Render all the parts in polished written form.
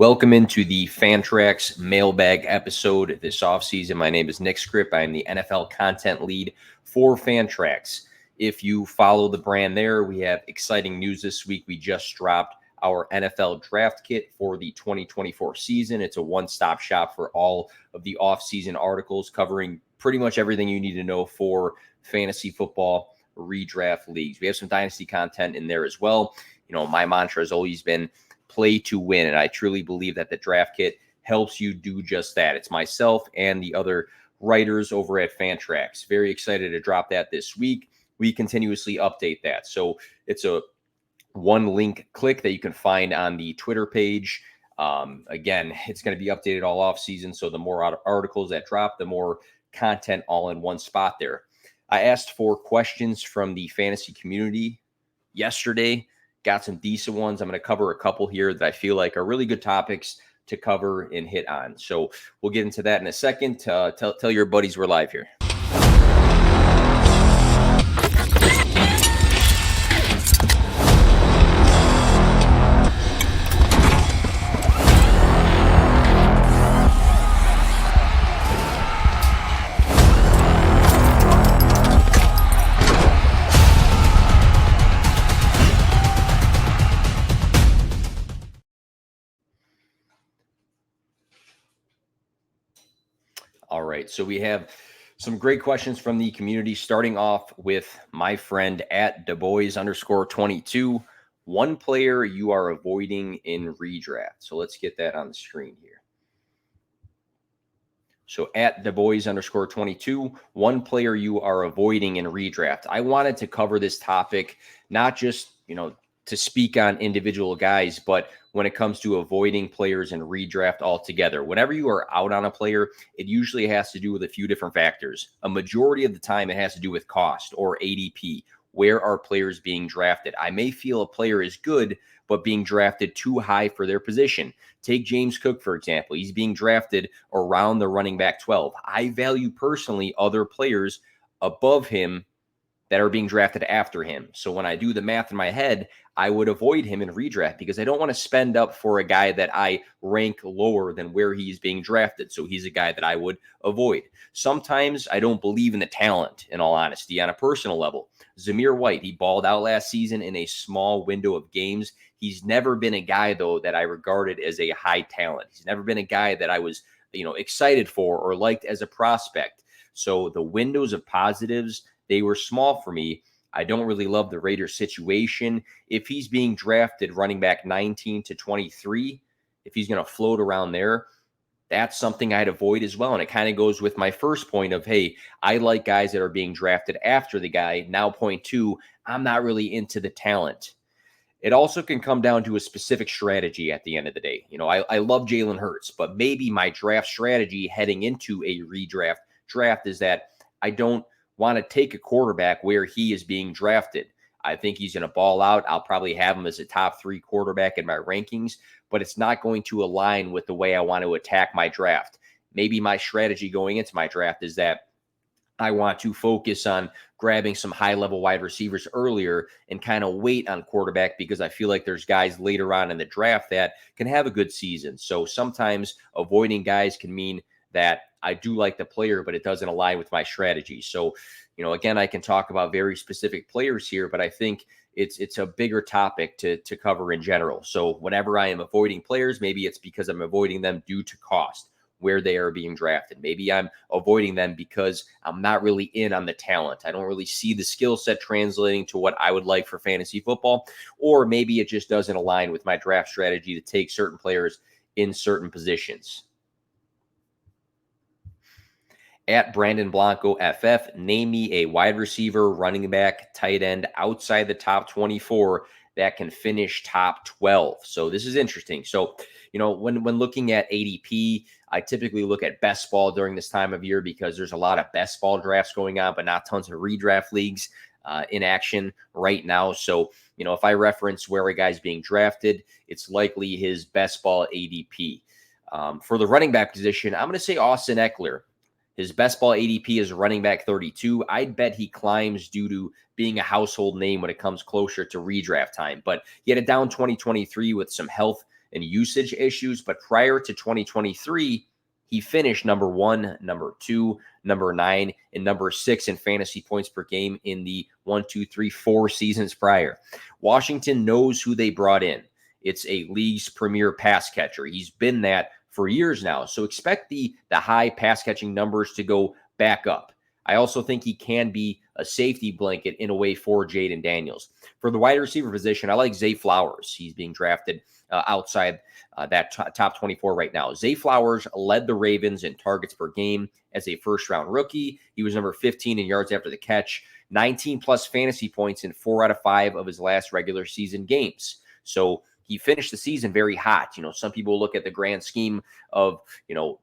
Welcome into the Fantrax Mailbag episode this offseason. My name is Nick Skrip. I'm the NFL content lead for Fantrax. If you follow the brand there, we have exciting news this week. We just dropped our NFL draft kit for the 2024 season. It's a one-stop shop for all of the off-season articles covering pretty much everything you need to know for fantasy football redraft leagues. We have some dynasty content in there as well. My mantra has always been play to win. And I truly believe that the draft kit helps you do just that. It's myself and the other writers over at Fantrax. Very excited to drop that this week. We continuously update that. So it's a one link click that you can find on the Twitter page. Again, it's going to be updated all off season. So the more articles that drop, the more content all in one spot there. I asked for questions from the fantasy community yesterday. Got some decent ones. I'm going to cover a couple here that I feel like are really good topics to cover and hit on. So we'll get into that in a second. Tell your buddies we're live here. All right, so we have some great questions from the community, starting off with my friend at DuBois_22. One player you are avoiding in redraft. So let's get that on the screen here. So at DuBois_22, one player you are avoiding in redraft. I wanted to cover this topic, not just, to speak on individual guys, but when it comes to avoiding players in redraft altogether. Whenever you are out on a player, it usually has to do with a few different factors. A majority of the time, it has to do with cost or ADP. Where are players being drafted? I may feel a player is good, but being drafted too high for their position. Take James Cook, for example. He's being drafted around the running back 12. I value personally other players above him that are being drafted after him. So when I do the math in my head, I would avoid him in redraft because I don't want to spend up for a guy that I rank lower than where he's being drafted. So he's a guy that I would avoid. Sometimes I don't believe in the talent, in all honesty, on a personal level. Zamir White, he balled out last season in a small window of games. He's never been a guy, though, that I regarded as a high talent. He's never been a guy that I was, excited for or liked as a prospect. So the windows of positives, they were small for me. I don't really love the Raiders situation. If he's being drafted running back 19 to 23, if he's going to float around there, that's something I'd avoid as well. And it kind of goes with my first point of, hey, I like guys that are being drafted after the guy. Now, point two, I'm not really into the talent. It also can come down to a specific strategy at the end of the day. I love Jalen Hurts, but maybe my draft strategy heading into a redraft draft is that I don't want to take a quarterback where he is being drafted. I think he's going to ball out. I'll probably have him as a top 3 quarterback in my rankings, but it's not going to align with the way I want to attack my draft. Maybe my strategy going into my draft is that I want to focus on grabbing some high-level wide receivers earlier and kind of wait on quarterback because I feel like there's guys later on in the draft that can have a good season. So sometimes avoiding guys can mean that I do like the player, but it doesn't align with my strategy. So, again, I can talk about very specific players here, but I think it's a bigger topic to cover in general. So whenever I am avoiding players, maybe it's because I'm avoiding them due to cost, where they are being drafted. Maybe I'm avoiding them because I'm not really in on the talent. I don't really see the skill set translating to what I would like for fantasy football, or maybe it just doesn't align with my draft strategy to take certain players in certain positions. At Brandon Blanco FF, name me a wide receiver, running back, tight end outside the top 24 that can finish top 12. So this is interesting. So, when looking at ADP, I typically look at best ball during this time of year because there's a lot of best ball drafts going on, but not tons of redraft leagues in action right now. So, if I reference where a guy's being drafted, it's likely his best ball ADP. For the running back position, I'm going to say Austin Eckler. His best ball ADP is running back 32. I'd bet he climbs due to being a household name when it comes closer to redraft time. But he had a down 2023 with some health and usage issues. But prior to 2023, he finished number 1, number 2, number 9, and number 6 in fantasy points per game in the 1, 2, 3, 4 seasons prior. Washington knows who they brought in. It's a league's premier pass catcher. He's been that for years now. So expect the high pass catching numbers to go back up. I also think he can be a safety blanket in a way for Jaden Daniels. For the wide receiver position, I like Zay Flowers. He's being drafted outside that top 24 right now. Zay Flowers led the Ravens in targets per game as a first-round rookie. He was number 15 in yards after the catch, 19-plus fantasy points in 4 out of 5 of his last regular season games. So he finished the season very hot. Some people look at the grand scheme of,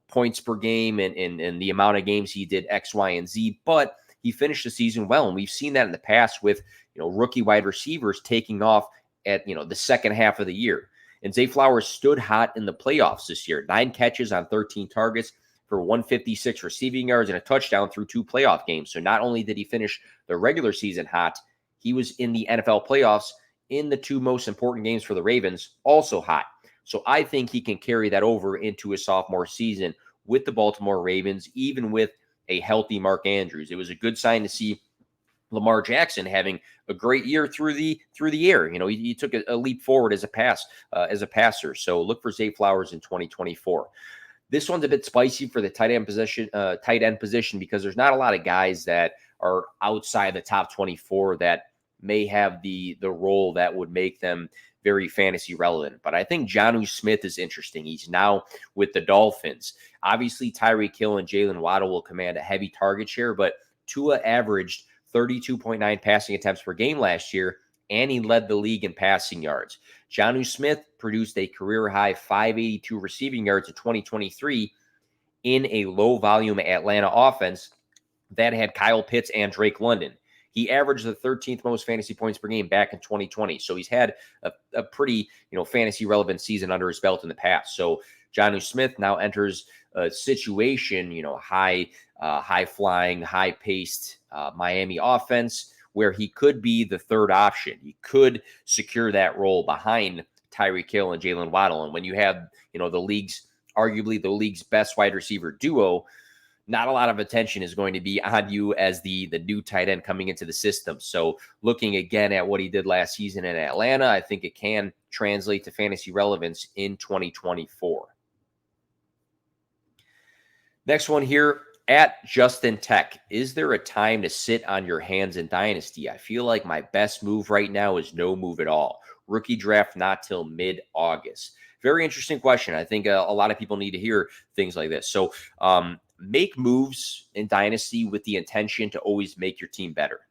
points per game and the amount of games he did X, Y, and Z, but he finished the season well. And we've seen that in the past with, rookie wide receivers taking off at, the second half of the year. And Zay Flowers stood hot in the playoffs this year. 9 catches on 13 targets for 156 receiving yards and a touchdown through 2 playoff games. So not only did he finish the regular season hot, he was in the NFL playoffs in the 2 most important games for the Ravens, also hot. So I think he can carry that over into his sophomore season with the Baltimore Ravens, even with a healthy Mark Andrews. It was a good sign to see Lamar Jackson having a great year through the air. He took a leap forward as a passer. So look for Zay Flowers in 2024. This one's a bit spicy for the tight end position because there's not a lot of guys that are outside the top 24 that may have the role that would make them very fantasy relevant. But I think Jonnu Smith is interesting. He's now with the Dolphins. Obviously, Tyreek Hill and Jalen Waddle will command a heavy target share, but Tua averaged 32.9 passing attempts per game last year, and he led the league in passing yards. Jonnu Smith produced a career-high 582 receiving yards in 2023 in a low-volume Atlanta offense that had Kyle Pitts and Drake London. He averaged the 13th most fantasy points per game back in 2020. So he's had a pretty, fantasy relevant season under his belt in the past. So Jonnu Smith now enters a situation, high flying, high paced Miami offense where he could be the third option. He could secure that role behind Tyreek Hill and Jalen Waddle. And when you have, arguably the league's best wide receiver duo, not a lot of attention is going to be on you as the new tight end coming into the system. So looking again at what he did last season in Atlanta, I think it can translate to fantasy relevance in 2024. Next one here, at Justin Tech. Is there a time to sit on your hands in Dynasty? I feel like my best move right now is no move at all. Rookie draft not till mid-August. Very interesting question. I think a lot of people need to hear things like this. So, make moves in Dynasty with the intention to always make your team better.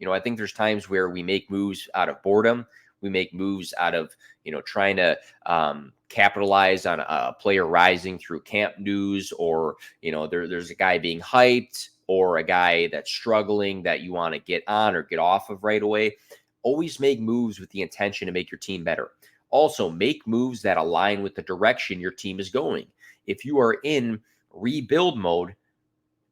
I think there's times where we make moves out of boredom. We make moves out of, trying to capitalize on a player rising through camp news, or, there's a guy being hyped or a guy that's struggling that you want to get on or get off of right away. Always make moves with the intention to make your team better. Also, make moves that align with the direction your team is going. If you are in rebuild mode,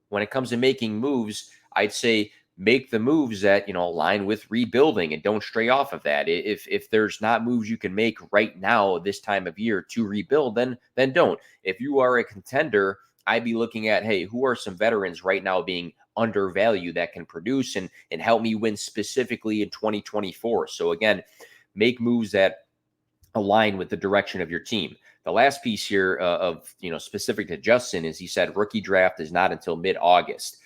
when it comes to making moves, I'd say make the moves that, align with rebuilding and don't stray off of that. If there's not moves you can make right now, this time of year to rebuild, then don't. If you are a contender, I'd be looking at, hey, who are some veterans right now being undervalued that can produce and help me win specifically in 2024. So again, make moves that align with the direction of your team. The last piece here of specific to Justin is he said rookie draft is not until mid-August.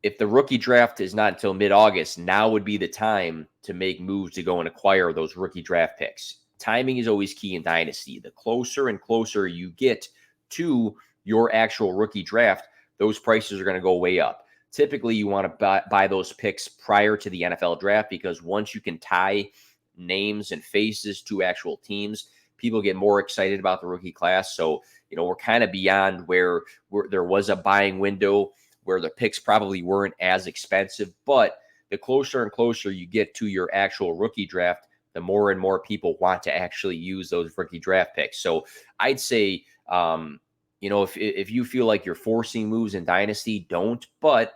If the rookie draft is not until mid-August, now would be the time to make moves to go and acquire those rookie draft picks. Timing is always key in Dynasty. The closer and closer you get to your actual rookie draft, those prices are going to go way up. Typically, you want to buy those picks prior to the NFL draft because once you can tie names and faces to actual teams, people get more excited about the rookie class. So, we're kind of beyond where there was a buying window where the picks probably weren't as expensive. But the closer and closer you get to your actual rookie draft, the more and more people want to actually use those rookie draft picks. So I'd say, if you feel like you're forcing moves in Dynasty, don't. But,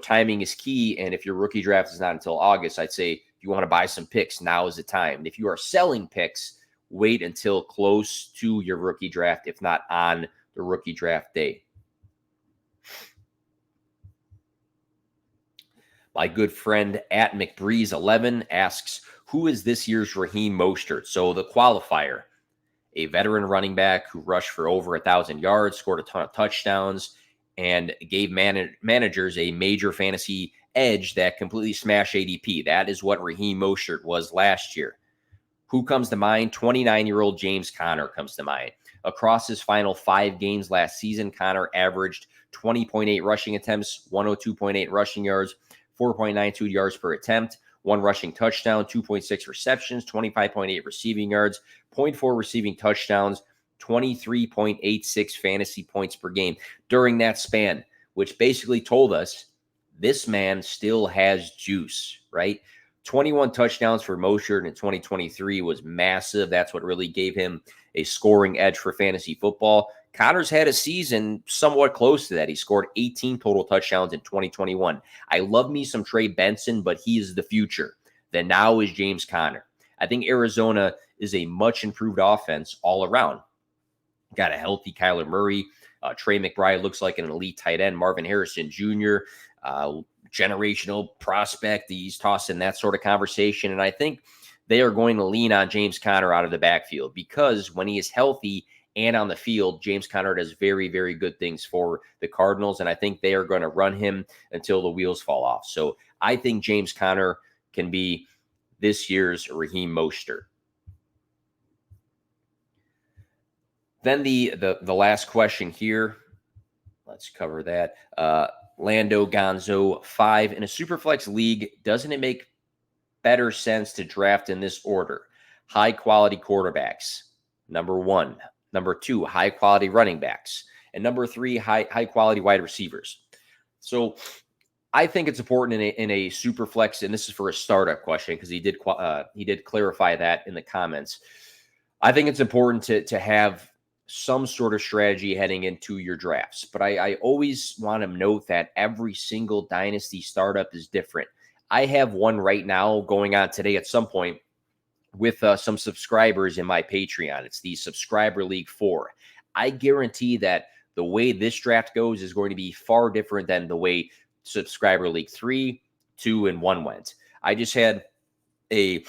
timing is key. And if your rookie draft is not until August, I'd say if you want to buy some picks, now is the time. If you are selling picks, wait until close to your rookie draft, if not on the rookie draft day. My good friend at McBreeze11 asks, who is this year's Raheem Mostert? So the qualifier, a veteran running back who rushed for over 1,000 yards, scored a ton of touchdowns, and gave managers a major fantasy edge that completely smashed ADP. That is what Raheem Mostert was last year. Who comes to mind? 29-year-old James Conner comes to mind. Across his final 5 games last season, Conner averaged 20.8 rushing attempts, 102.8 rushing yards, 4.92 yards per attempt, 1 rushing touchdown, 2.6 receptions, 25.8 receiving yards, 0.4 receiving touchdowns, 23.86 fantasy points per game during that span, which basically told us this man still has juice, right? 21 touchdowns for Mostert in 2023 was massive. That's what really gave him a scoring edge for fantasy football. Conner's had a season somewhat close to that. He scored 18 total touchdowns in 2021. I love me some Trey Benson, but he is the future. The now is James Conner. I think Arizona is a much improved offense all around. Got a healthy Kyler Murray. Trey McBride looks like an elite tight end. Marvin Harrison Jr., generational prospect. He's tossed in that sort of conversation. And I think they are going to lean on James Conner out of the backfield because when he is healthy and on the field, James Conner does very, very good things for the Cardinals. And I think they are going to run him until the wheels fall off. So I think James Conner can be this year's Raheem Mostert. Then the last question here. Let's cover that. Lando Gonzo 5. In a Superflex league, doesn't it make better sense to draft in this order? High quality quarterbacks, number 1. Number 2, high quality running backs. And number 3, high quality wide receivers. So I think it's important in a Superflex, and this is for a startup question because he did clarify that in the comments. I think it's important to have some sort of strategy heading into your drafts. But I always want to note that every single dynasty startup is different. I have one right now going on today at some point with some subscribers in my Patreon. It's the Subscriber League 4. I guarantee that the way this draft goes is going to be far different than the way Subscriber League 3, 2, and 1 went. I just had an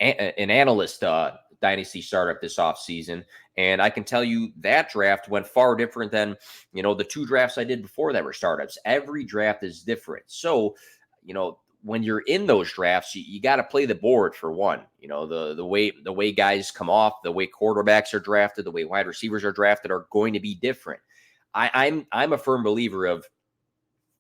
analyst dynasty startup this offseason, and I can tell you that draft went far different than, the 2 drafts I did before that were startups. Every draft is different. So, when you're in those drafts, you got to play the board for one. The way guys come off, the way quarterbacks are drafted, the way wide receivers are drafted are going to be different. I'm a firm believer of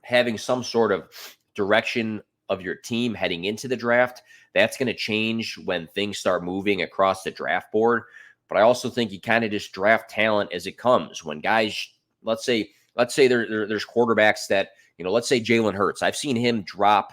having some sort of direction of your team heading into the draft. That's going to change when things start moving across the draft board. But I also think you kind of just draft talent as it comes. When guys, let's say there's quarterbacks that, let's say Jalen Hurts. I've seen him drop,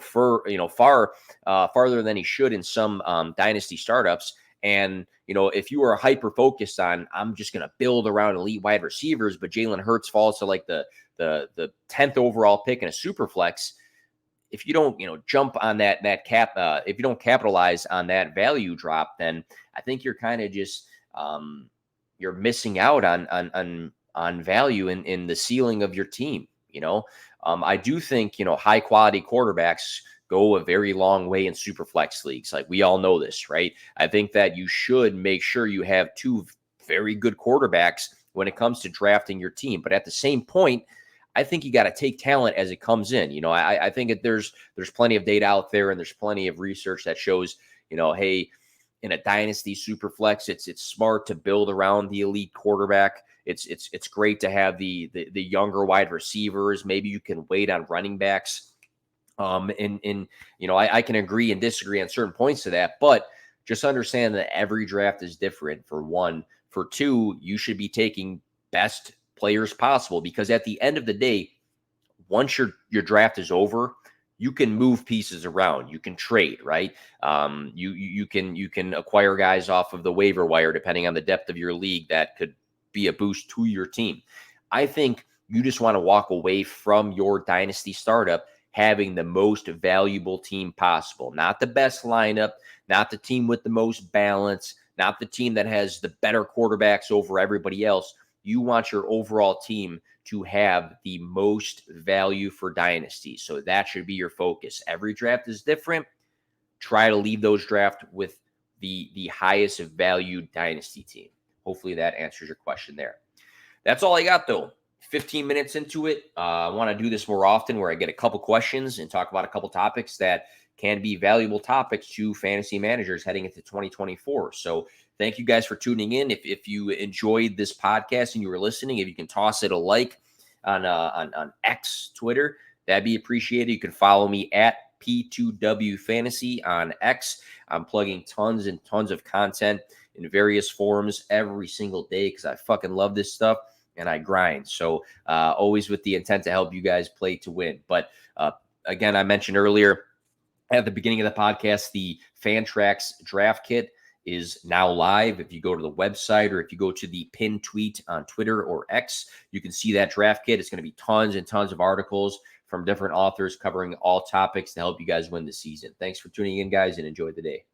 farther than he should in some dynasty startups. And, if you are hyper focused on, I'm just going to build around elite wide receivers, but Jalen Hurts falls to like the 10th overall pick in a super flex. If you don't, jump on that cap, if you don't capitalize on that value drop, then I think you're kind of just, you're missing out on value in the ceiling of your team. I do think, high quality quarterbacks go a very long way in super flex leagues. Like we all know this, right? I think that you should make sure you have 2 very good quarterbacks when it comes to drafting your team. But at the same point, I think you got to take talent as it comes in. I think that there's plenty of data out there and there's plenty of research that shows, hey, in a dynasty super flex, it's smart to build around the elite quarterback. It's great to have the younger wide receivers. Maybe you can wait on running backs. I can agree and disagree on certain points to that, but just understand that every draft is different. For one, for 2, you should be taking best players possible, because at the end of the day, once your draft is over, you can move pieces around. You can trade, right? You can acquire guys off of the waiver wire depending on the depth of your league that could be a boost to your team. I think you just want to walk away from your dynasty startup having the most valuable team possible, not the best lineup, not the team with the most balance, not the team that has the better quarterbacks over everybody else. You want your overall team to have the most value for dynasty. So that should be your focus. Every draft is different. Try to leave those drafts with the highest valued dynasty team. Hopefully that answers your question there. That's all I got, though. 15 minutes into it. I want to do this more often where I get a couple questions and talk about a couple topics that can be valuable topics to fantasy managers heading into 2024. So thank you guys for tuning in. If you enjoyed this podcast and you were listening, if you can toss it a like on X, Twitter, that'd be appreciated. You can follow me at P2W Fantasy on X. I'm plugging tons and tons of content in various forms every single day because I fucking love this stuff and I grind. So always with the intent to help you guys play to win. But again, I mentioned earlier at the beginning of the podcast, the Fantrax draft kit is now live. If you go to the website or if you go to the pinned tweet on Twitter or X, you can see that draft kit. It's going to be tons and tons of articles from different authors covering all topics to help you guys win the season. Thanks for tuning in, guys, and enjoy the day.